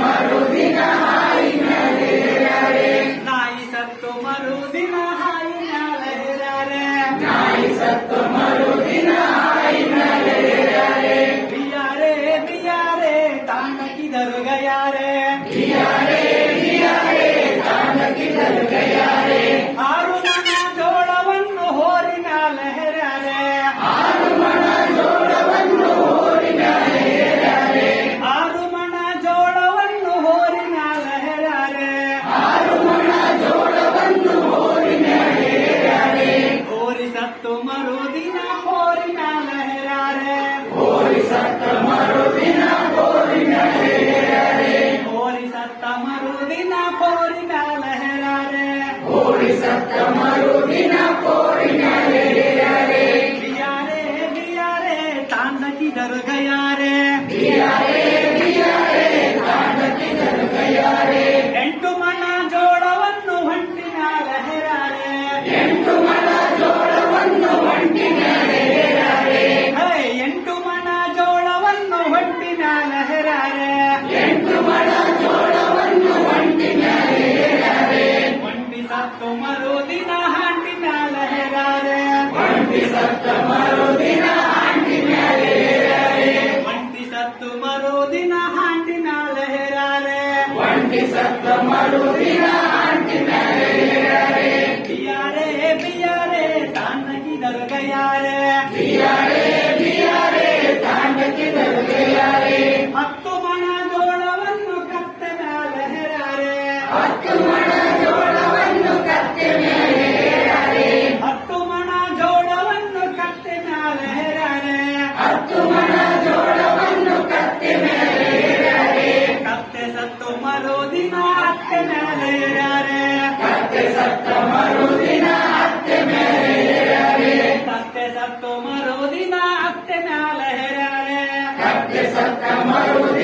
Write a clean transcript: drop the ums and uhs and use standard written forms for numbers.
ಮರುದಿನ ಹಾಯಿನಲ್ಲಿ ನಾಯಿ ಸತ್ತು ಮರುದಿನ ಹಾಯಿನಲ್ಲಿ ನಾಯಿ ಸತ್ತು ಮರುದಿನ ಹಾಯಿನಲ್ಲಿ ಬಿಯಾರೆ ಬಿಯಾರೆ ತಾಂಡಕಿದರು ಗಯಾರೆ ಬಿಯಾರೆ ಬಿಯಾರೆ ತಾಂಡಕಿದರು ಗಯಾರೆ ಆರು ಮಣ ಜೋಳವನ್ನು ಹೋರಿನ ಲಹರಾರೆ ಆರು ಮಣ ಜೋಳವನ್ನು ಹೋರಿನ ಹೇರಾರೆ ಆರು ಮಣ ಜೋಳವನ್ನು ಹೋರಿನ ಲಹರಾರೆ ಆರು ಮಣ ಜೋಳವನ್ನು ಹೋರಿನ ಹೇರಾರೆ ಹೋರಿ ಸತ್ತು ಮರುದಿನ ಹೋರಿನ ಲಹರಾರೆ ಹೋರಿ ಸತ್ತ ಮರುದಿನ ಹೋರಿನ ಹೇರಾರೆ ಹೋರಿ ಸತ್ತ ಮರುದಿನ ಹೋರಿನ ಲಹರಾರೆ ಹೋರಿ ಸತ್ತ ಮರುದಿನ ಹೋರಿನ ಹೇರಾರೆ ಬಿಯಾರೆ ಬಿಯಾರೆ ತಾಂಡಕಿದರು ಗಯಾರೆ ಬಿಯಾರೆ ಬಿಯಾರೆ ತಾಂಡಕಿದರು ಗಯಾರೆ ಎಂಟು ಮಣ ಜೋಳವನ್ನು ಹೊಂಟಿನ ಲಹರಾರೆ ಎಂಟು ಮಣ ಜೋಳವನ್ನು ಹೊಂಟಿನ ಹೇರಾರೆ ಎಂಟು ಮಣ ಜೋಳವನ್ನು ಹೊಂಟಿನ ಲಹರಾರೆ ಎಂಟು ಮಣ ಜೋಳವನ್ನು ಹೊಂಟಿನ ಹೇರಾರೆ ಒಂಟಿ ಸತ್ತು ಮರುದಿನ ಹಾಂಟಿನ ಲಹರಾರೆ ಒಂಟಿ ಸತ್ತ ಮರುದಿನ ಹಾಂಟಿನ ಹೇರಾರೆ ಒಂಟಿ ಸತ್ತು ಮರುದಿನ ಹಾಂಟಿನ ಲಹರಾರೆ ಒಂಟಿ ಸತ್ತ ಮರುದಿನ ಹಾಂಟಿನ ಹೇರಾರೆ ಬಿಯಾರೆ ಬಿಯಾರೆ ತಾಂಡಕಿದರು ಗಯಾರೆ ಬಿಯಾರೆ ಬಿಯಾರೆ ತಾಂಡಕಿದರು ಗಯಾರೆ ಹತ್ತು ಮಣ ಜೋಳವನ್ನು ಕತ್ತನ ಲಹರಾರೆ ಹತ್ತು ಮಣ ಜೋಳವನ್ನು ಕತ್ತೆ ಮೇಲೆ ಹೇರಾರೆ ಹತ್ತು ಮಣ ಜೋಳವನ್ನು ಕತ್ತನ ಲಹರಾರೆ ಹತ್ತು ಮಣ ಜೋಳವನ್ನು ಕತ್ತೆ ಮೇಲೆ ಹೇರಾರೆ ಕತ್ತೆ ಸತ್ತು ಮರುದಿನ ಅತ್ತೆ ಮೇಲೆ ಏರಾರೆ ಕತ್ತೆ ಸತ್ತ ಮರುದಿನ ಅತ್ತೆ ಮೇಲೆ ಹೇರಾರೆ ಕತ್ತೆ ಸತ್ತು ಮರುದಿನ ಅತ್ತೆ ಮೇಲೆ ಏರಾರೆ ಕತ್ತೆ ಸತ್ತ ಮರುದಿನ